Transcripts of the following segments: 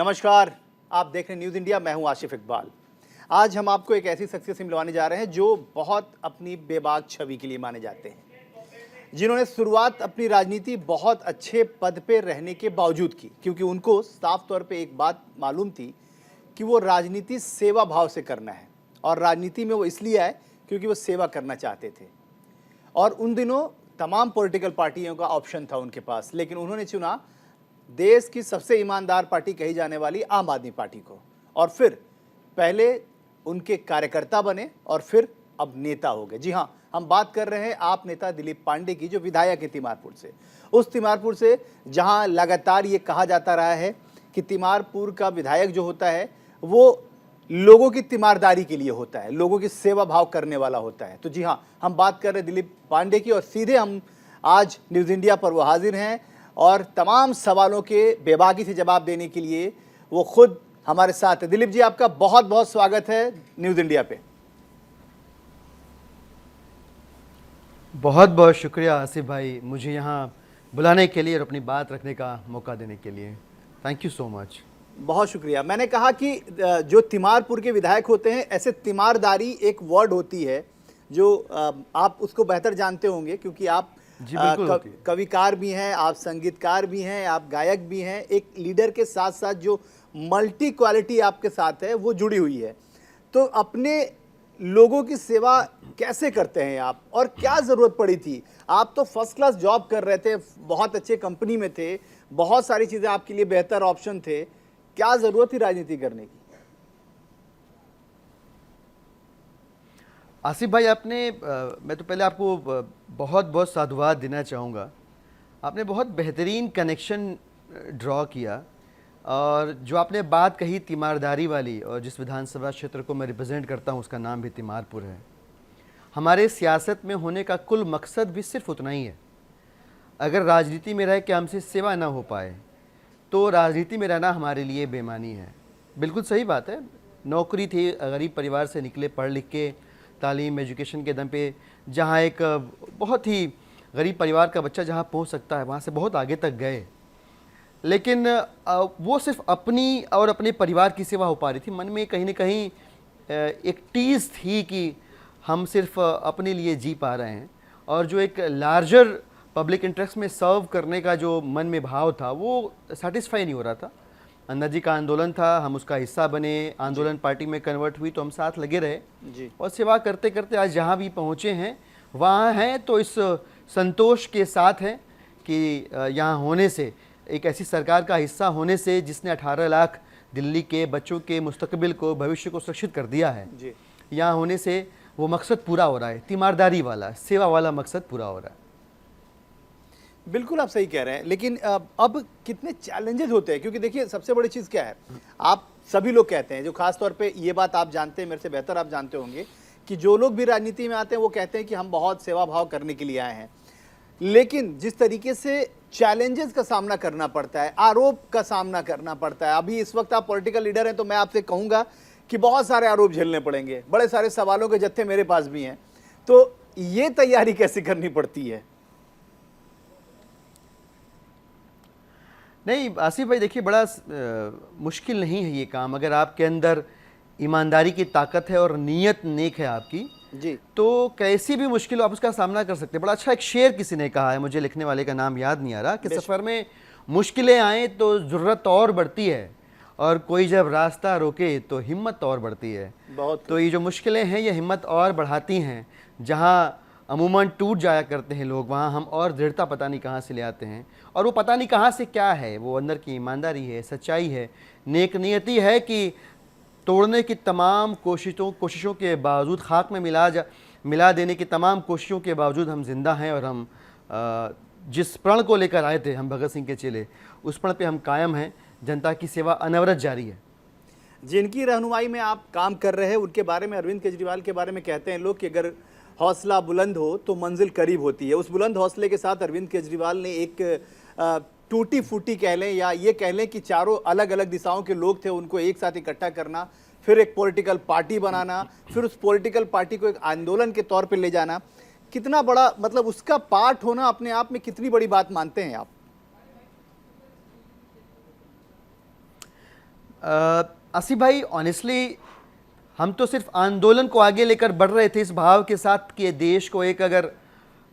नमस्कार, आप देख रहे हैं न्यूज़ इंडिया। मैं हूं आशिफ इकबाल। आज हम आपको एक ऐसी शख्सियत से मिलवाने जा रहे हैं जो बहुत अपनी बेबाक छवि के लिए माने जाते हैं, जिन्होंने शुरुआत अपनी राजनीति बहुत अच्छे पद पे रहने के बावजूद की, क्योंकि उनको साफ तौर पे एक बात मालूम थी कि वो राजनीति सेवा भाव से करना है, और राजनीति में वो इसलिए आए क्योंकि वो सेवा करना चाहते थे। और उन दिनों तमाम पॉलिटिकल पार्टियों का ऑप्शन था उनके पास, लेकिन उन्होंने चुना देश की सबसे ईमानदार पार्टी कही जाने वाली आम आदमी पार्टी को। और फिर पहले उनके कार्यकर्ता बने और फिर अब नेता हो गए। जी हाँ, हम बात कर रहे हैं आप नेता दिलीप पांडे की, जो विधायक है तिमारपुर से। उस तिमारपुर से जहां लगातार ये कहा जाता रहा है कि तिमारपुर का विधायक जो होता है वो लोगों की तीमारदारी के लिए होता है, लोगों की सेवा भाव करने वाला होता है। तो जी हाँ, हम बात कर रहे हैं दिलीप पांडे की, और सीधे हम आज न्यूज़ इंडिया पर वो हाजिर हैं और तमाम सवालों के बेबाकी से जवाब देने के लिए वो खुद हमारे साथ है। दिलीप जी, आपका बहुत बहुत स्वागत है न्यूज़ इंडिया पे। बहुत बहुत शुक्रिया आसिफ भाई, मुझे यहाँ बुलाने के लिए और अपनी बात रखने का मौका देने के लिए। Thank you so much. बहुत शुक्रिया। मैंने कहा कि जो तिमारपुर के विधायक होते हैं, ऐसे तीमारदारी एक वर्ड होती है जो आप उसको बेहतर जानते होंगे, क्योंकि आप कविकार भी हैं, आप संगीतकार भी हैं, आप गायक भी हैं। एक लीडर के साथ साथ जो मल्टी क्वालिटी आपके साथ है वो जुड़ी हुई है। तो अपने लोगों की सेवा कैसे करते हैं आप, और क्या ज़रूरत पड़ी थी? आप तो फर्स्ट क्लास जॉब कर रहे थे, बहुत अच्छे कंपनी में थे, बहुत सारी चीज़ें आपके लिए बेहतर ऑप्शन थे, क्या ज़रूरत थी राजनीति करने की? आसिफ भाई, आपने मैं तो पहले आपको बहुत बहुत साधुवाद देना चाहूँगा। आपने बहुत बेहतरीन कनेक्शन ड्रॉ किया, और जो आपने बात कही तीमारदारी वाली, और जिस विधानसभा क्षेत्र को मैं रिप्रेजेंट करता हूँ उसका नाम भी तीमारपुर है। हमारे सियासत में होने का कुल मकसद भी सिर्फ उतना ही है। अगर राजनीति में रह के हमसे सेवा ना हो पाए तो राजनीति में रहना हमारे लिए बेईमानी है। बिल्कुल सही बात है। नौकरी थी, गरीब परिवार से निकले, पढ़ लिख के तालीम एजुकेशन के दम पे, जहाँ एक बहुत ही गरीब परिवार का बच्चा जहाँ पहुँच सकता है वहाँ से बहुत आगे तक गए। लेकिन वो सिर्फ अपनी और अपने परिवार की सेवा हो पा रही थी। मन में कहीं ना कहीं एक टीज़ थी कि हम सिर्फ अपने लिए जी पा रहे हैं, और जो एक लार्जर पब्लिक इंटरेस्ट में सर्व करने का जो मन में भाव था वो सेटिस्फाई नहीं हो रहा था। अन्ना जी का आंदोलन था, हम उसका हिस्सा बने, आंदोलन पार्टी में कन्वर्ट हुई तो हम साथ लगे रहे जी। और सेवा करते करते आज जहाँ भी पहुँचे हैं वहाँ हैं, तो इस संतोष के साथ हैं कि यहाँ होने से, एक ऐसी सरकार का हिस्सा होने से जिसने 18 लाख दिल्ली के बच्चों के मुस्तकबिल को, भविष्य को सुरक्षित कर दिया है जी। यहाँ होने से वो मकसद पूरा हो रहा है, तीमारदारी वाला, सेवा वाला मकसद पूरा हो रहा है। बिल्कुल आप सही कह रहे हैं, लेकिन अब कितने चैलेंजेस होते हैं, क्योंकि देखिए सबसे बड़ी चीज़ क्या है, आप सभी लोग कहते हैं, जो खास तौर पे ये बात आप जानते हैं, मेरे से बेहतर आप जानते होंगे, कि जो लोग भी राजनीति में आते हैं वो कहते हैं कि हम बहुत सेवा भाव करने के लिए आए हैं, लेकिन जिस तरीके से चैलेंजेस का सामना करना पड़ता है, आरोप का सामना करना पड़ता है। अभी इस वक्त आप पॉलिटिकल लीडर हैं, तो मैं आपसे कहूँगा कि बहुत सारे आरोप झेलने पड़ेंगे, बड़े सारे सवालों के जत्थे मेरे पास भी हैं। तो ये तैयारी कैसे करनी पड़ती है? नहीं आसिफ भाई, देखिए बड़ा मुश्किल नहीं है ये काम। अगर आपके अंदर ईमानदारी की ताकत है और नीयत नेक है आपकी जी, तो कैसी भी मुश्किल आप उसका सामना कर सकते हैं। बड़ा अच्छा एक शेर किसी ने कहा है, मुझे लिखने वाले का नाम याद नहीं आ रहा, कि सफ़र में मुश्किलें आए तो ज़रूरत और बढ़ती है, और कोई जब रास्ता रोके तो हिम्मत और बढ़ती है। तो ये जो मुश्किलें हैं ये हिम्मत और बढ़ाती हैं। जहाँ अमूमन टूट जाया करते हैं लोग, वहाँ हम और दृढ़ता पता नहीं कहाँ से ले आते हैं, और वो पता नहीं कहाँ से क्या है, वो अंदर की ईमानदारी है, सच्चाई है, नेक नियति है कि तोड़ने की तमाम कोशिशों के बावजूद, खाक में मिला देने की तमाम कोशिशों के बावजूद हम जिंदा हैं, और हम जिस प्रण को लेकर आए थे, हम भगत सिंह के चेले, उस प्रण पे हम कायम हैं। जनता की सेवा अनवरत जारी है। जिनकी रहनुमाई में आप काम कर रहे हैं उनके बारे में, अरविंद केजरीवाल के बारे में कहते हैं लोग कि अगर हौसला बुलंद हो तो मंजिल करीब होती है। उस बुलंद हौसले के साथ अरविंद केजरीवाल ने एक टूटी फूटी कह लें, या ये कह लें कि चारों अलग अलग दिशाओं के लोग थे, उनको एक साथ इकट्ठा करना, फिर एक पॉलिटिकल पार्टी बनाना, फिर उस पॉलिटिकल पार्टी को एक आंदोलन के तौर पे ले जाना, कितना बड़ा, मतलब उसका पार्ट होना अपने आप में कितनी बड़ी बात मानते हैं आप? आसिफ भाई, ऑनेस्टली हम तो सिर्फ आंदोलन को आगे लेकर बढ़ रहे थे इस भाव के साथ कि देश को एक अगर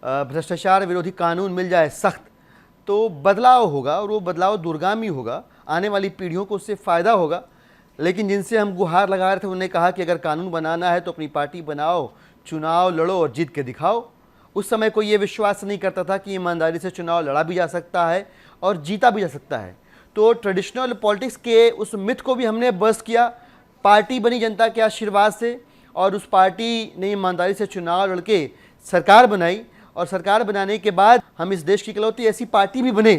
भ्रष्टाचार विरोधी कानून मिल जाए सख्त, तो बदलाव होगा और वो बदलाव दूरगामी होगा, आने वाली पीढ़ियों को उससे फ़ायदा होगा। लेकिन जिनसे हम गुहार लगा रहे थे उन्होंने कहा कि अगर कानून बनाना है तो अपनी पार्टी बनाओ, चुनाव लड़ो और जीत के दिखाओ। उस समय कोई ये विश्वास नहीं करता था कि ईमानदारी से चुनाव लड़ा भी जा सकता है और जीता भी जा सकता है। तो ट्रेडिशनल पॉलिटिक्स के उस मिथ को भी हमने बस्ट किया। पार्टी बनी जनता के आशीर्वाद से और उस पार्टी ने ईमानदारी से चुनाव लड़के सरकार बनाई और सरकार बनाने के बाद हम इस देश की इकलौती ऐसी पार्टी भी बने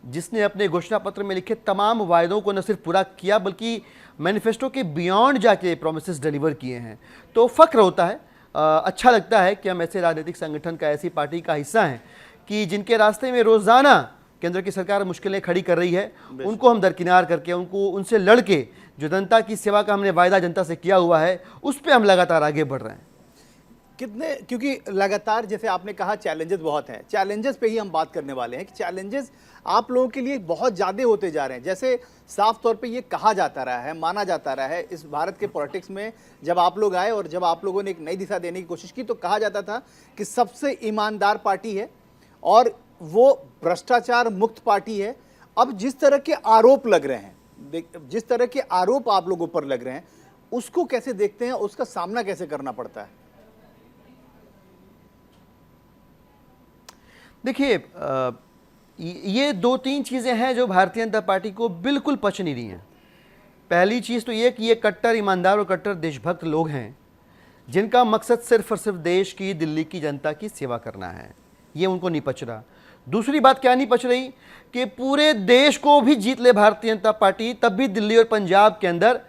जिसने अपने घोषणा पत्र में लिखे तमाम वायदों को न सिर्फ पूरा किया बल्कि मैनिफेस्टो के बियॉन्ड जाके प्रोमिसेस डिलीवर किए हैं। तो फ़ख्र होता है, अच्छा लगता है कि हम ऐसे राजनीतिक संगठन का, ऐसी पार्टी का हिस्सा हैं कि जिनके रास्ते में रोज़ाना केंद्र की सरकार मुश्किलें खड़ी कर रही है, उनको हम दरकिनार करके, उनसे लड़ के जो जनता की सेवा का हमने वायदा जनता से किया हुआ है उस पर हम लगातार आगे बढ़ रहे हैं। कितने, क्योंकि लगातार जैसे आपने कहा चैलेंजेस बहुत हैं, चैलेंजेस पे ही हम बात करने वाले हैं कि चैलेंजेस आप लोगों के लिए बहुत ज़्यादा होते जा रहे हैं। जैसे साफ तौर पे ये कहा जाता रहा है, माना जाता रहा है इस भारत के पॉलिटिक्स में, जब आप लोग आए और जब आप लोगों ने एक नई दिशा देने की कोशिश की तो कहा जाता था कि सबसे ईमानदार पार्टी है और वो भ्रष्टाचार मुक्त पार्टी है। अब जिस तरह के आरोप लग रहे हैं, जिस तरह के आरोप आप लोगों पर लग रहे हैं, उसको कैसे देखते हैं, उसका सामना कैसे करना पड़ता है? देखिए, ये दो तीन चीज़ें हैं जो भारतीय जनता पार्टी को बिल्कुल पच नहीं रही हैं। पहली चीज़ तो ये कि ये कट्टर ईमानदार और कट्टर देशभक्त लोग हैं जिनका मकसद सिर्फ और सिर्फ देश की, दिल्ली की जनता की सेवा करना है। ये उनको नहीं पच रहा। दूसरी बात क्या नहीं पच रही कि पूरे देश को भी जीत ले भारतीय जनता पार्टी, तब भी दिल्ली और पंजाब के अंदर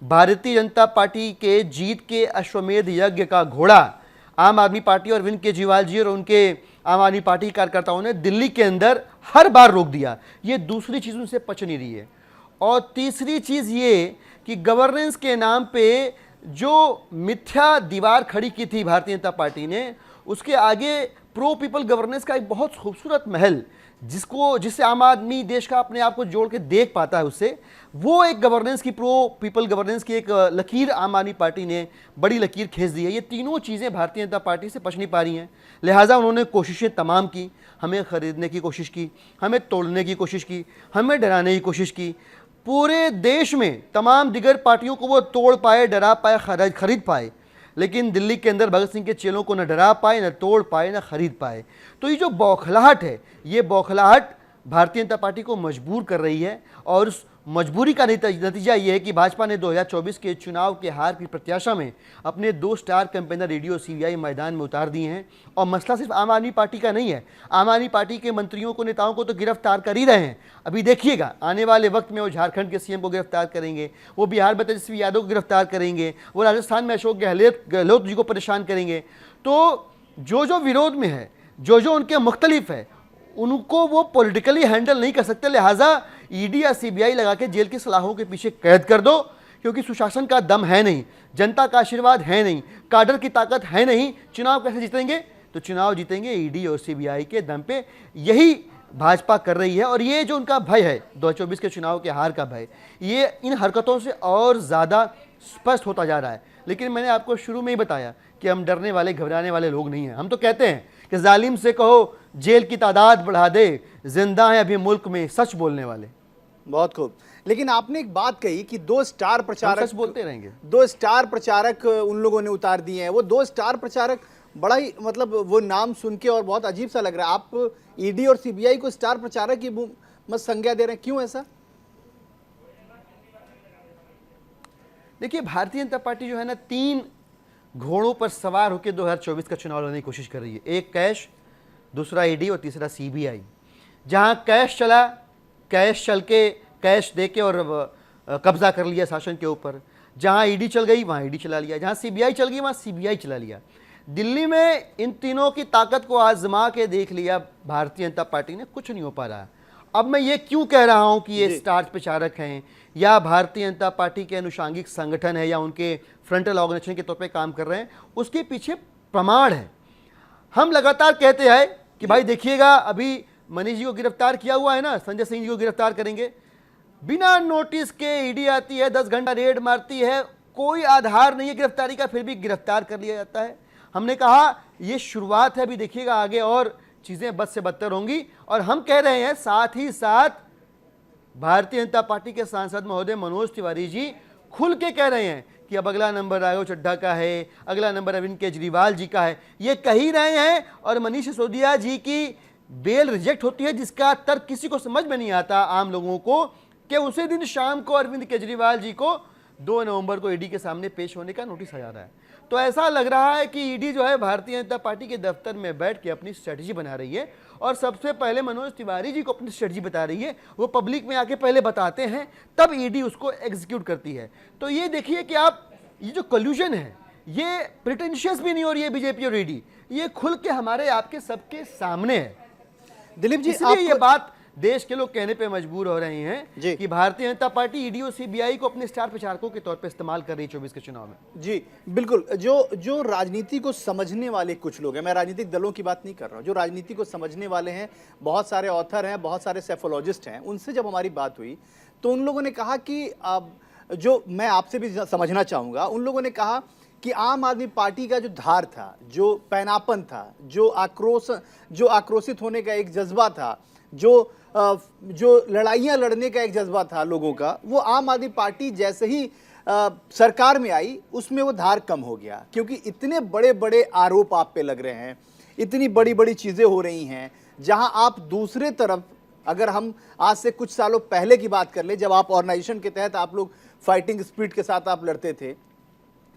भारतीय जनता पार्टी के जीत के अश्वमेध यज्ञ का घोड़ा आम आदमी पार्टी और अरविंद केजरीवाल जी और उनके आम आदमी पार्टी कार्यकर्ताओं ने दिल्ली के अंदर हर बार रोक दिया। ये दूसरी चीज़ उनसे पच नहीं रही है। और तीसरी चीज़ ये कि गवर्नेंस के नाम पे जो मिथ्या दीवार खड़ी की थी भारतीय जनता पार्टी ने, उसके आगे प्रो पीपल गवर्नेंस का एक बहुत खूबसूरत महल जिससे आम आदमी देश का अपने आप को जोड़ के देख पाता है, उससे वो एक गवर्नेंस की, प्रो पीपल गवर्नेंस की एक लकीर आम आदमी पार्टी ने बड़ी लकीर खींच दी है। ये तीनों चीज़ें भारतीय जनता पार्टी से पच नहीं पा रही हैं। लिहाजा उन्होंने कोशिशें तमाम की, हमें ख़रीदने की कोशिश की, हमें तोड़ने की कोशिश की, हमें डराने की कोशिश की। पूरे देश में तमाम दिगर पार्टियों को वो तोड़ पाए, डरा पाए, खरीद पाए, लेकिन दिल्ली के अंदर भगत सिंह के चेलों को न डरा पाए, न तोड़ पाए, न खरीद पाए। तो ये जो बौखलाहट है, ये बौखलाहट भारतीय जनता पार्टी को मजबूर कर रही है और उस मजबूरी का नतीजा ये है कि भाजपा ने 2024 के चुनाव के हार की प्रत्याशा में अपने 2 स्टार कैंपेनर रेडियो सीबीआई मैदान में उतार दिए हैं। और मसला सिर्फ आम आदमी पार्टी का नहीं है, आम आदमी पार्टी के मंत्रियों को, नेताओं को तो गिरफ्तार कर ही रहे हैं। अभी देखिएगा आने वाले वक्त में वो झारखंड के सीएम को गिरफ्तार करेंगे, वो बिहार में तेजस्वी यादव को गिरफ्तार करेंगे, वो राजस्थान में अशोक गहलोत जी को परेशान करेंगे। तो जो विरोध में है, जो उनके मुख्तलिफ है, उनको वो पॉलिटिकली हैंडल नहीं कर सकते। लिहाजा ईडी या सीबीआई लगा के जेल की सलाहों के पीछे कैद कर दो, क्योंकि सुशासन का दम है नहीं, जनता का आशीर्वाद है नहीं, काडर की ताकत है नहीं। चुनाव कैसे जीतेंगे? तो चुनाव जीतेंगे ईडी और सीबीआई के दम पे। यही भाजपा कर रही है और ये जो उनका भय है 2024 के चुनाव के हार का भय, ये इन हरकतों से और ज़्यादा स्पष्ट होता जा रहा है। लेकिन मैंने आपको शुरू में ही बताया कि हम डरने वाले, घबराने वाले लोग नहीं हैं। हम तो कहते हैं कि जालिम से कहो जेल की तादाद बढ़ा दे, जिंदा है अभी मुल्क में सच बोलने वाले। बहुत खूब। लेकिन आपने एक बात कही कि 2 स्टार प्रचारक, सच बोलते रहेंगे। 2 स्टार प्रचारक उन लोगों ने उतार दिए हैं। वो 2 स्टार प्रचारक बड़ा ही, मतलब वो नाम सुन के और बहुत अजीब सा लग रहा है। आप ईडी और सीबीआई को स्टार प्रचारक की मत संज्ञा दे रहे हैं, क्यों ऐसा? देखिए, भारतीय जनता पार्टी जो है ना, 3 घोड़ों पर सवार होकर 2024 का चुनाव लड़ने की कोशिश कर रही है। एक कैश, दूसरा ईडी और तीसरा सीबीआई। जहां कैश चला, कैश चल के, कैश दे के और कब्जा कर लिया शासन के ऊपर। जहां ईडी चल गई वहां ईडी चला लिया, जहां सीबीआई चल गई वहां सीबीआई चला लिया। दिल्ली में इन तीनों की ताकत को आजमा के देख लिया भारतीय जनता पार्टी ने, कुछ नहीं हो पा रहा। अब मैं ये क्यों कह रहा हूं कि ये स्टार प्रचारक हैं या भारतीय जनता पार्टी के अनुषांगिक संगठन है या उनके फ्रंटल ऑर्गेनाइजेशन के तौर पे काम कर रहे हैं, उसके पीछे प्रमाण है। हम लगातार कहते हैं कि भाई देखिएगा, अभी मनीष जी को गिरफ्तार किया हुआ है ना, संजय सिंह जी को गिरफ्तार करेंगे। बिना नोटिस के ईडी आती है, 10 घंटा रेड मारती है, कोई आधार नहीं है गिरफ्तारी का, फिर भी गिरफ्तार कर लिया जाता है। हमने कहा ये शुरुआत है, अभी देखिएगा आगे और चीजें बद से बदतर होंगी। और हम कह रहे हैं साथ ही साथ भारतीय जनता पार्टी के सांसद महोदय मनोज तिवारी जी खुल के कह रहे हैं कि अब अगला नंबर राघव चड्ढा का है, अगला नंबर अरविंद केजरीवाल जी का है, ये कह ही रहे हैं। और मनीष सिसोदिया जी की बेल रिजेक्ट होती है, जिसका तर्क किसी को समझ में नहीं आता आम लोगों को, कि उसी दिन शाम को अरविंद केजरीवाल जी को 2 नवंबर को ईडी के सामने पेश होने का नोटिस आ जा रहा है। तो ऐसा लग रहा है कि ईडी जो है भारतीय जनता पार्टी के दफ्तर में बैठ के अपनी स्ट्रेटजी बना रही है, और सबसे पहले मनोज तिवारी जी को अपनी स्ट्रेटजी बता रही है। वो पब्लिक में आके पहले बताते हैं, तब ईडी उसको एग्जीक्यूट करती है। तो ये देखिए कि आप ये जो कल्यूजन है, ये प्रिटेंशियस भी नहीं हो रही है बीजेपी और ईडी, ये खुल के हमारे आपके सबके सामने है। दिलीप जी, इसलिए ये बात देश के लोग कहने पे मजबूर हो रहे जी। हैं कि भारतीय जनता पार्टी ईडी और सीबीआई को अपने स्टार प्रचारकों के तौर पे इस्तेमाल कर रही है 24 के चुनाव में। जी बिल्कुल। जो राजनीति को समझने वाले कुछ लोग हैं, मैं राजनीतिक दलों की बात नहीं कर रहा हूं, जो राजनीति को समझने वाले हैं, बहुत सारे ऑथर हैं, बहुत सारे सेफोलॉजिस्ट हैं, उनसे जब हमारी बात हुई तो उन लोगों ने कहा कि अब जो मैं आपसे भी समझना चाहूँगा, उन लोगों ने कहा कि आम आदमी पार्टी का जो धार था, जो पैनापन था, जो आक्रोशित होने का एक जज्बा था, जो लड़ाइयाँ लड़ने का एक जज्बा था लोगों का, वो आम आदमी पार्टी जैसे ही सरकार में आई उसमें वो धार कम हो गया। क्योंकि इतने बड़े बड़े आरोप आप पे लग रहे हैं, इतनी बड़ी बड़ी चीज़ें हो रही हैं, जहां आप दूसरे तरफ, अगर हम आज से कुछ सालों पहले की बात कर ले, जब आप ऑर्गेनाइजेशन के तहत आप लोग फाइटिंग स्पिरिट के साथ आप लड़ते थे,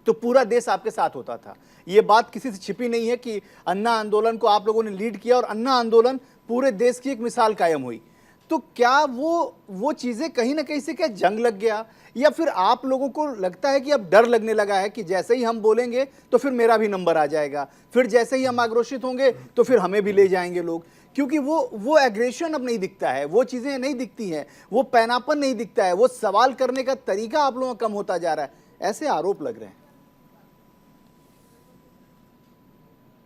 तो पूरा देश आपके साथ होता था। ये बात किसी से छिपी नहीं है कि अन्ना आंदोलन को आप लोगों ने लीड किया और अन्ना आंदोलन पूरे देश की एक मिसाल कायम हुई। तो क्या वो चीज़ें कहीं ना कहीं से क्या जंग लग गया, या फिर आप लोगों को लगता है कि अब डर लगने लगा है कि जैसे ही हम बोलेंगे तो फिर मेरा भी नंबर आ जाएगा, फिर जैसे ही हम आक्रोशित होंगे तो फिर हमें भी ले जाएंगे लोग? क्योंकि वो एग्रेशन अब नहीं दिखता है, वो चीज़ें नहीं दिखती हैं, वो पैनापन नहीं दिखता है, वो सवाल करने का तरीका आप लोगों का कम होता जा रहा है, ऐसे आरोप लग रहे हैं।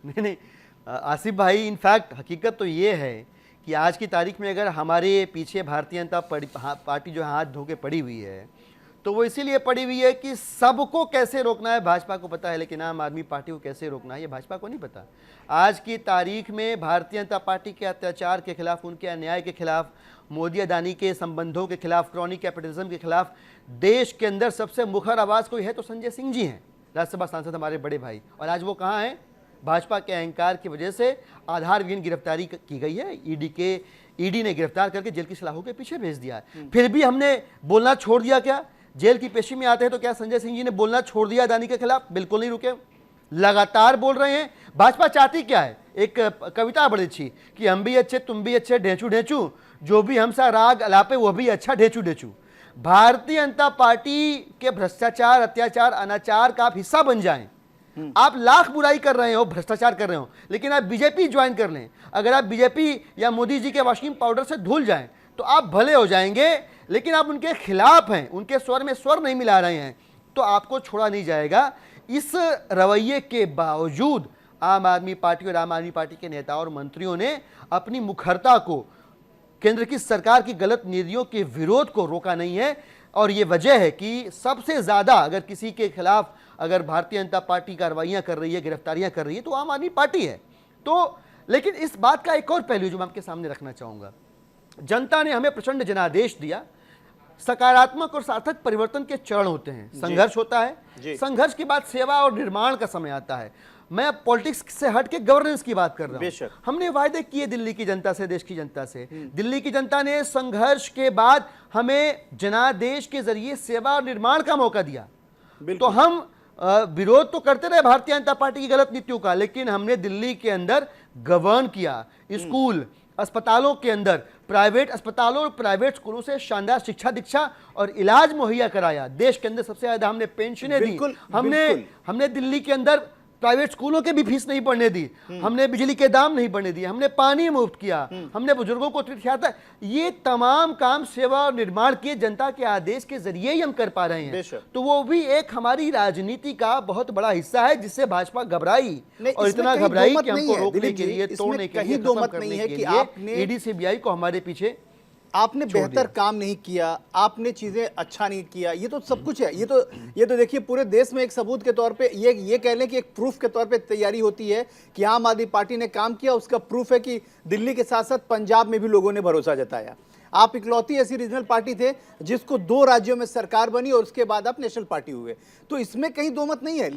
नहीं, आसिफ भाई, इनफैक्ट हकीकत तो ये है कि आज की तारीख में अगर हमारे पीछे भारतीय जनता पार्टी जो हाथ धो के पड़ी हुई है, तो वो इसीलिए पड़ी हुई है कि सबको कैसे रोकना है भाजपा को पता है, लेकिन आम आदमी पार्टी को कैसे रोकना है ये भाजपा को नहीं पता। आज की तारीख में भारतीय जनता पार्टी के अत्याचार के खिलाफ, उनके अन्याय के खिलाफ, मोदी अदानी के संबंधों के खिलाफ, क्रॉनिक कैपिटलिज्म के खिलाफ देश के अंदर सबसे मुखर आवाज़ कोई है तो संजय सिंह जी हैं, राज्यसभा सांसद, हमारे बड़े भाई। और आज वो कहाँ हैं? भाजपा के अहंकार की वजह से आधारविहीन गिरफ्तारी की गई है, ईडी ने गिरफ्तार करके जेल की सलाखों के पीछे भेज दिया है। फिर भी हमने बोलना छोड़ दिया क्या? जेल की पेशी में आते हैं तो क्या संजय सिंह जी ने बोलना छोड़ दिया अदानी के खिलाफ? बिल्कुल नहीं रुके, लगातार बोल रहे हैं। भाजपा चाहती क्या है? एक कविता बड़ी अच्छी कि हम भी अच्छे तुम भी अच्छे, ढेंचू ढेंचू, जो भी हमसा राग अलापे वो भी अच्छा, ढेंचू ढेंचू। भारतीय जनता पार्टी के भ्रष्टाचार, अत्याचार, अनाचार का आप हिस्सा बन जाएं। आप लाख बुराई कर रहे हो, भ्रष्टाचार कर रहे हो, लेकिन आप बीजेपी ज्वाइन कर लें, अगर आप बीजेपी या मोदी जी के वॉशिंग पाउडर से धुल जाएं तो आप भले हो जाएंगे। लेकिन आप उनके खिलाफ हैं, उनके स्वर में स्वर नहीं मिला रहे हैं, तो आपको छोड़ा नहीं जाएगा। इस रवैये के बावजूद आम आदमी पार्टी और आम आदमी पार्टी के नेताओं और मंत्रियों ने अपनी मुखरता को, केंद्र की सरकार की गलत नीतियों के विरोध को रोका नहीं है। और ये वजह है कि सबसे ज़्यादा अगर किसी के खिलाफ अगर भारतीय जनता पार्टी कार्रवाइयाँ कर रही है, गिरफ्तारियाँ कर रही है, तो आम आदमी पार्टी है। तो लेकिन इस बात का एक और पहलू जो मैं आपके सामने रखना चाहूँगा, जनता ने हमें प्रचंड जनादेश दिया। सकारात्मक और सार्थक परिवर्तन के चरण होते हैं, संघर्ष होता है, संघर्ष के बाद सेवा और निर्माण का समय आता है। मैं पॉलिटिक्स से हट के गवर्नेंस की बात कर रहा हूं। हमने वायदे किए दिल्ली की जनता से, देश की जनता से। दिल्ली की जनता ने संघर्ष के बाद हमें जनादेश के जरिए सेवा और निर्माण का मौका दिया। तो हम विरोध तो करते रहे भारतीय जनता पार्टी की गलत नीतियों का, लेकिन हमने दिल्ली के अंदर गवर्न किया। स्कूल, अस्पतालों के अंदर, प्राइवेट अस्पतालों और प्राइवेट स्कूलों से शानदार शिक्षा दीक्षा और इलाज मुहैया कराया। देश के अंदर सबसे ज्यादा हमने पेंशनें दी। हमने दिल्ली के अंदर प्राइवेट स्कूलों के भी फीस नहीं बढ़ने दी, हमने बिजली के दाम नहीं बढ़ने दिए, हमने पानी मुफ्त किया, हमने बुजुर्गों को तीर्थयात्रा, ये तमाम काम सेवा और निर्माण किए जनता के आदेश के जरिए ही हम कर पा रहे हैं। तो वो भी एक हमारी राजनीति का बहुत बड़ा हिस्सा है जिससे भाजपा घबराई, और इतना घबराई कि हमको रोकने के लिए, तोड़ने के लिए, खत्म करने के लिए ईडी सीबीआई को हमारे पीछे आपने बेहतर काम नहीं किया, आपने चीजें अच्छा नहीं किया, ये तो सब कुछ है। ये तो देखिए पूरे देश में एक सबूत के तौर पे ये कह लें कि एक प्रूफ के तौर पे तैयारी होती है कि आम आदमी पार्टी ने काम किया। उसका प्रूफ है कि दिल्ली के साथ साथ पंजाब में भी लोगों ने भरोसा जताया। आप इकलौती ऐसी रीजनल पार्टी थे जिसको 2 राज्यों में सरकार बनी और उसके बाद आप नेशनल पार्टी हुए, तो इसमें कहीं दो मत नहीं है।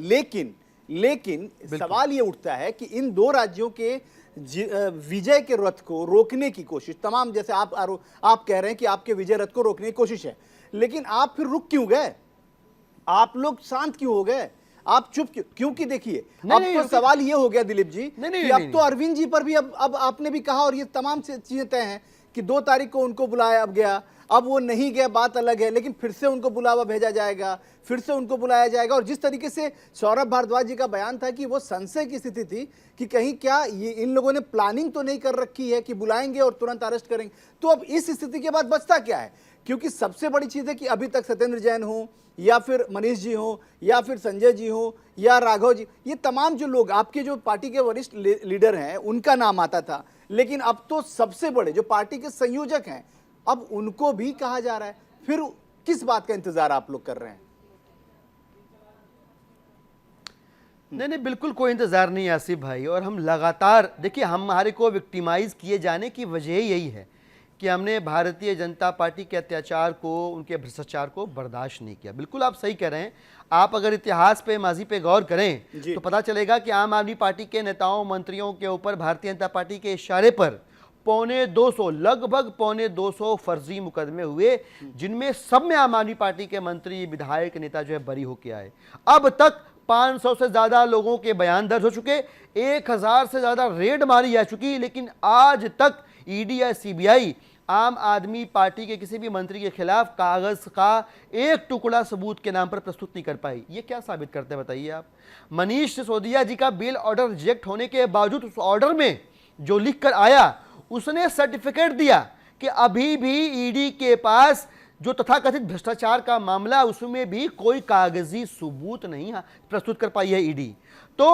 लेकिन सवाल ये उठता है कि इन 2 राज्यों के विजय के रथ को रोकने की कोशिश तमाम, जैसे आप कह रहे हैं कि आपके विजय रथ को रोकने की कोशिश है, लेकिन आप फिर रुक क्यों गए? आप लोग शांत क्यों हो गए? आप चुप क्यों? क्योंकि देखिए अब तो सवाल ये हो गया दिलीप जी कि अब तो अरविंद जी पर भी अब आपने भी कहा और ये तमाम चीजें तय हैं कि 2 तारीख को उनको बुलाया गया। अब वो नहीं गया बात अलग है, लेकिन फिर से उनको बुलावा भेजा जाएगा, फिर से उनको बुलाया जाएगा। और जिस तरीके से सौरभ भारद्वाज जी का बयान था कि वो संशय की स्थिति थी कि कहीं क्या ये इन लोगों ने प्लानिंग तो नहीं कर रखी है कि बुलाएंगे और तुरंत अरेस्ट करेंगे। तो अब इस स्थिति के बाद बचता क्या है? क्योंकि सबसे बड़ी चीज है कि अभी तक सत्येंद्र जैन हो या फिर मनीष जी हो या फिर संजय जी हो या राघव जी, ये तमाम जो लोग आपके जो पार्टी के वरिष्ठ लीडर हैं उनका नाम आता था, लेकिन अब तो सबसे बड़े जो पार्टी के संयोजक हैं अब उनको भी कहा जा रहा है। फिर किस बात का इंतजार आप लोग कर रहे हैं? नहीं, बिल्कुल कोई इंतजार नहीं आसिफ भाई। और हम लगातार देखिए, हमारे को विक्टिमाइज किए जाने की वजह यही है कि हमने भारतीय जनता पार्टी के अत्याचार को, उनके भ्रष्टाचार को बर्दाश्त नहीं किया। बिल्कुल आप सही कह रहे हैं। आप अगर इतिहास पे, माजी पे गौर करें तो पता चलेगा कि आम आदमी पार्टी के नेताओं मंत्रियों के ऊपर भारतीय जनता पार्टी के इशारे पर लगभग पौने 200 फर्जी मुकदमे हुए, जिनमें सब में आम आदमी पार्टी के मंत्री, विधायक, नेता जो है बरी होके आए। अब तक 500 से ज्यादा लोगों के बयान दर्ज हो चुके, 1000 से ज्यादा रेड मारी जा चुकी, लेकिन आज तक ईडी या सीबीआई आम आदमी पार्टी के किसी भी मंत्री के खिलाफ कागज का एक टुकड़ा सबूत के नाम पर प्रस्तुत नहीं कर पाई। ये क्या साबित करते हैं बताइए आप? मनीष सिसोदिया जी का बेल ऑर्डर रिजेक्ट होने के बावजूद उस ऑर्डर में जो लिख कर आया, उसने सर्टिफिकेट दिया कि अभी भी ईडी के पास जो तथाकथित भ्रष्टाचार का मामला, उसमें भी कोई कागजी सबूत नहीं प्रस्तुत कर पाई है ईडी। तो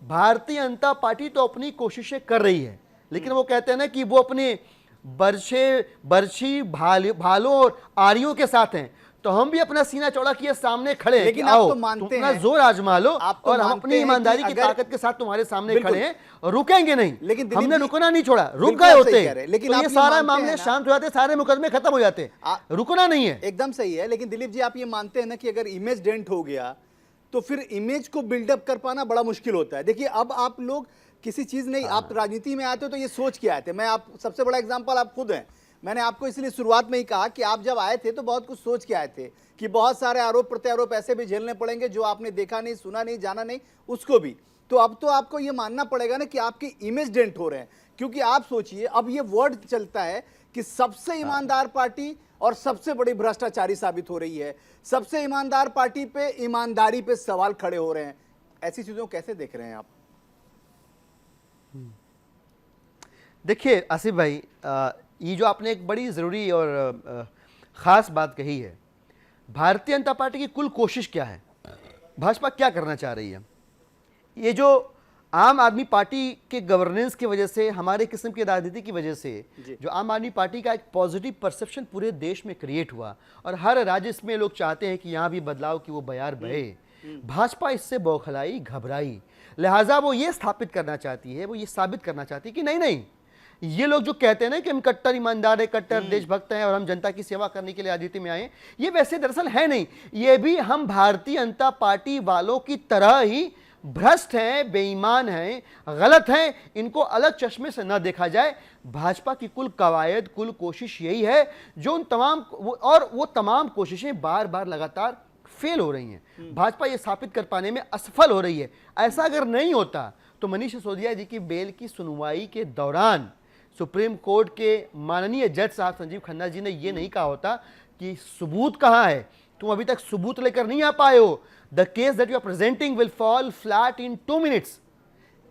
भारतीय जनता पार्टी तो अपनी कोशिशें कर रही है, लेकिन वो कहते हैं ना कि वो अपने बर्छी भालों और आरियों के साथ हैं, तो हम भी अपना सीना चौड़ा किए सामने खड़े हैं। लेकिन कि आप आओ, तो मानते तुम अपना हैं, जोर आजमा लो, तो और हम अपनी ईमानदारी की ताकत के साथ तुम्हारे सामने खड़े हैं, रुकेंगे नहीं। लेकिन हमने रुकना नहीं छोड़ा, रुक बिल्कुल गए आप होते, सही कह रहे हैं, लेकिन तो आप ये ये सारा मानते मामले हैं ना- शांत हो जाते, सारे मुकदमे खत्म हो जाते। रुकना नहीं है। एकदम सही है, लेकिन दिलीप जी आप ये मानते हैं ना कि अगर इमेज डेंट हो गया तो फिर इमेज को बिल्डअप कर पाना बड़ा मुश्किल होता है। देखिए अब आप लोग किसी चीज नहीं, आप राजनीति में आते हो तो ये सोच के आए थे। मैं आप सबसे बड़ा एग्जांपल आप खुद हैं। मैंने आपको इसलिए शुरुआत में ही कहा कि आप जब आए थे तो बहुत कुछ सोच के आए थे कि बहुत सारे आरोप प्रत्यारोप ऐसे भी झेलने पड़ेंगे जो आपने देखा नहीं, सुना नहीं, जाना नहीं, उसको भी। तो अब तो आपको ये मानना पड़ेगा ना कि आपके इमेज डेंट हो रहे हैं, क्योंकि आप सोचिए अब ये वर्ड चलता है कि सबसे ईमानदार पार्टी और सबसे बड़ी भ्रष्टाचारी साबित हो रही है। सबसे ईमानदार पार्टी पे ईमानदारी पे सवाल खड़े हो रहे हैं। ऐसी चीजों को कैसे देख रहे हैं आप? देखिए आसिफ भाई, ये जो आपने एक बड़ी ज़रूरी और ख़ास बात कही है, भारतीय जनता पार्टी की कुल कोशिश क्या है, भाजपा क्या करना चाह रही है। ये जो आम आदमी पार्टी के गवर्नेंस की वजह से, हमारे किस्म की राजनीति की वजह से जो आम आदमी पार्टी का एक पॉजिटिव परसेप्शन पूरे देश में क्रिएट हुआ, और हर राज्य इसमें लोग चाहते हैं कि यहाँ भी बदलाव की वो बयार बहे। भाजपा इससे बौखलाई, घबराई, लिहाजा वो ये स्थापित करना चाहती है, वो ये साबित करना चाहती है कि नहीं, ये लोग जो कहते हैं ना कि हम कट्टर ईमानदार है, कट्टर देशभक्त हैं और हम जनता की सेवा करने के लिए राजनीति में आए, ये वैसे दरअसल है नहीं। ये भी हम भारतीय जनता पार्टी वालों की तरह ही भ्रष्ट हैं, बेईमान हैं, गलत हैं। इनको अलग चश्मे से न देखा जाए। भाजपा की कुल कवायद, कुल कोशिश यही है जो उन तमाम वो तमाम कोशिशें बार बार लगातार फेल हो रही हैं। भाजपा ये स्थापित कर पाने में असफल हो रही है। ऐसा अगर नहीं होता तो मनीष सिसोदिया जी की बेल की सुनवाई के दौरान सुप्रीम कोर्ट के माननीय जज साहब संजीव खन्ना जी ने यह नहीं कहा होता कि सबूत कहां है, तुम अभी तक सबूत लेकर नहीं आ पाए हो, the case that you are presenting will fall flat in 2 minutes.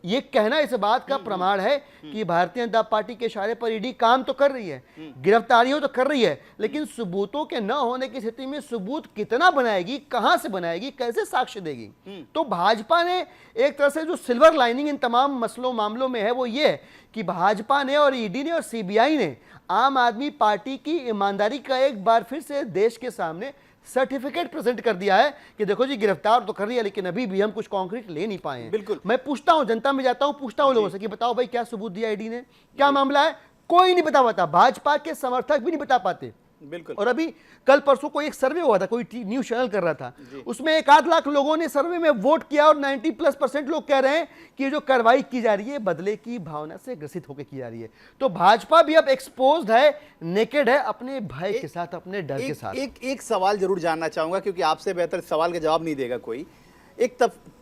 ये कहना इस बात का प्रमाण है कि भारतीय जनता पार्टी के इशारे पर ईडी काम तो कर रही है, गिरफ्तारियों तो कर रही है, लेकिन सबूतों के न होने की स्थिति में सबूत कितना बनाएगी, कहां से बनाएगी, कैसे साक्ष्य देगी। तो भाजपा ने एक तरह से जो सिल्वर लाइनिंग इन तमाम मसलों मामलों में है वो ये है कि भाजपा ने और ईडी ने और सीबीआई ने आम आदमी पार्टी की ईमानदारी का एक बार फिर से देश के सामने सर्टिफिकेट प्रेजेंट कर दिया है कि देखो जी गिरफ्तार तो कर लिया, लेकिन अभी भी हम कुछ कॉन्क्रीट ले नहीं पाए हैं। बिल्कुल। मैं पूछता हूं, जनता में जाता हूं, पूछता हूं लोगों से कि बताओ भाई क्या सबूत दिया ईडी ने, क्या मामला है, कोई नहीं बता पाता, भाजपा के समर्थक भी नहीं बता पाते। बिल्कुल। और अभी कल परसों कोई एक सर्वे हुआ था, कोई न्यूज चैनल कर रहा था, उसमें 1 लाख लोगों ने सर्वे में वोट किया और 90+% लोग कह रहे हैं कि ये जो कार्रवाई की जा रही है बदले की भावना से ग्रसित होकर की जा रही है। तो भाजपा भी अब एक्सपोज्ड है, नेकेड है, अपने भय के साथ, अपने डर के साथ। एक सवाल जरूर जानना चाहूंगा, क्योंकि आपसे बेहतर सवाल का जवाब नहीं देगा कोई।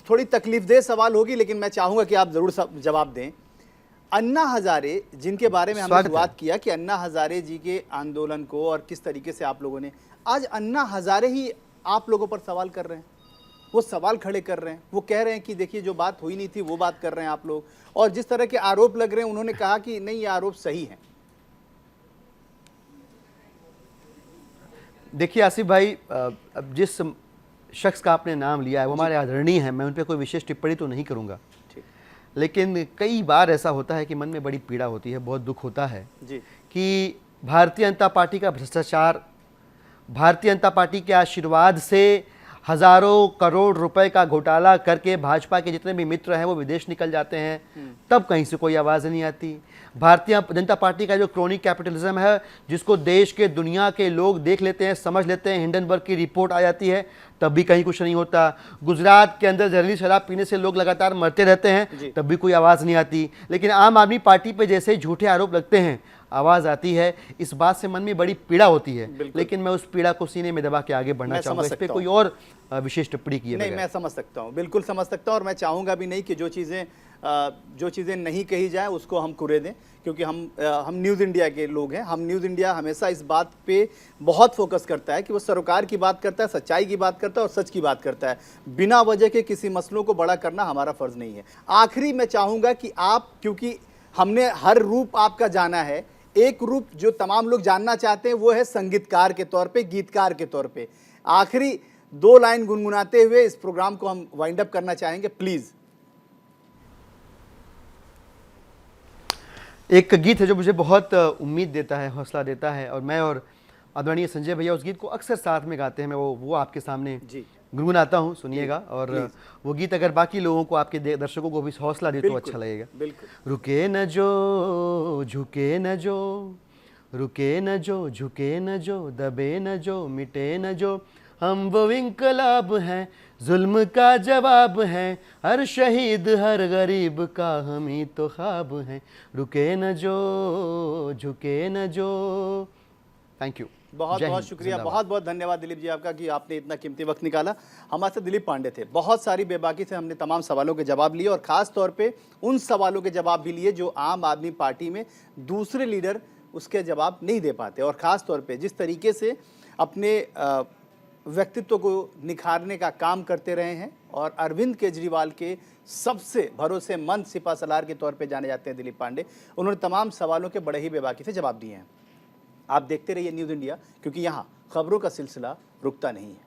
थोड़ी तकलीफदेह सवाल होगी, लेकिन मैं चाहूंगा कि आप जरूर जवाब दें। अन्ना हजारे, जिनके बारे में हमने शुरुआत किया कि अन्ना हजारे जी के आंदोलन को और किस तरीके से आप लोगों ने, आज अन्ना हजारे ही आप लोगों पर सवाल कर रहे हैं, वो सवाल खड़े कर रहे हैं, वो कह रहे हैं कि देखिए जो बात हुई नहीं थी वो बात कर रहे हैं आप लोग, और जिस तरह के आरोप लग रहे हैं उन्होंने कहा कि नहीं ये आरोप सही है। देखिए आसिफ भाई, अब जिस शख्स का आपने नाम लिया है वो हमारे आदरणीय हैं, मैं उन पर कोई विशेष टिप्पणी तो नहीं करूंगा, लेकिन कई बार ऐसा होता है कि मन में बड़ी पीड़ा होती है, बहुत दुख होता है जी। कि भारतीय जनता पार्टी का भ्रष्टाचार, भारतीय जनता पार्टी के आशीर्वाद से हजारों करोड़ रुपए का घोटाला करके भाजपा के जितने भी मित्र हैं वो विदेश निकल जाते हैं, तब कहीं से कोई आवाज़ नहीं आती। भारतीय जनता पार्टी का जो क्रोनिक कैपिटलिज्म है, जिसको देश के दुनिया के लोग देख लेते हैं, समझ लेते हैं, हिंडनबर्ग की रिपोर्ट आ जाती है, तब भी कहीं कुछ नहीं होता। गुजरात के अंदर जहरीली शराब पीने से लोग लगातार मरते रहते हैं, तब भी कोई आवाज़ नहीं आती। लेकिन आम आदमी पार्टी पे जैसे झूठे आरोप लगते हैं आवाज़ आती है। इस बात से मन में बड़ी पीड़ा होती है, लेकिन मैं उस पीड़ा को सीने में दबा के आगे बढ़ना चाहूँगा। इस पर कोई और विशेष टिप्पणी किए नहीं, मैं समझ सकता हूँ, बिल्कुल समझ सकता हूँ, और मैं चाहूँगा भी नहीं कि जो चीज़ें नहीं कही जाए उसको हम कुरे दें, क्योंकि हम न्यूज़ इंडिया के लोग हैं। हम न्यूज़ इंडिया हमेशा इस बात पे बहुत फोकस करता है कि वो सरोकार की बात करता है, सच्चाई की बात करता है और सच की बात करता है। बिना वजह के किसी मसलों को बड़ा करना हमारा फ़र्ज़ नहीं है। आखिरी मैं चाहूँगा कि आप, क्योंकि हमने हर रूप आपका जाना है, एक रूप जो तमाम लोग जानना चाहते हैं वो है संगीतकार के तौर पे, गीतकार के तौर पे। आखिरी 2 लाइन गुनगुनाते हुए इस प्रोग्राम को हम वाइंड अप करना चाहेंगे, प्लीज। एक गीत है जो मुझे बहुत उम्मीद देता है, हौसला देता है, और मैं और आदरणीय संजय भैया उस गीत को अक्सर साथ में गाते हैं। मैं वो आपके सामने गुनगुनाता हूँ, सुनिएगा। और वो गीत अगर बाकी लोगों को, आपके दर्शकों को भी हौसला दे तो अच्छा लगेगा। रुके न जो, झुके न जो, रुके न जो, झुके न जो, दबे न जो, मिटे न जो, हम वो इंकलाब हैं, जुल्म का जवाब हैं, हर शहीद हर गरीब का हम ही तो ख्वाब हैं, रुके न जो, झुके न जो। थैंक यू, बहुत बहुत शुक्रिया, बहुत बहुत धन्यवाद दिलीप जी आपका कि आपने इतना कीमती वक्त निकाला। हमारे साथ दिलीप पांडे थे। बहुत सारी बेबाकी से हमने तमाम सवालों के जवाब लिए, और ख़ास तौर पे उन सवालों के जवाब भी लिए जो आम आदमी पार्टी में दूसरे लीडर उसके जवाब नहीं दे पाते, और ख़ास तौर पे जिस तरीके से अपने व्यक्तित्व को निखारने का काम करते रहे हैं, और अरविंद केजरीवाल के सबसे भरोसेमंद सिपहसालार के तौर पे जाने जाते हैं दिलीप पांडे। उन्होंने तमाम सवालों के बड़े ही बेबाकी से जवाब दिए हैं। आप देखते रहिए न्यूज़ इंडिया, क्योंकि यहाँ खबरों का सिलसिला रुकता नहीं है।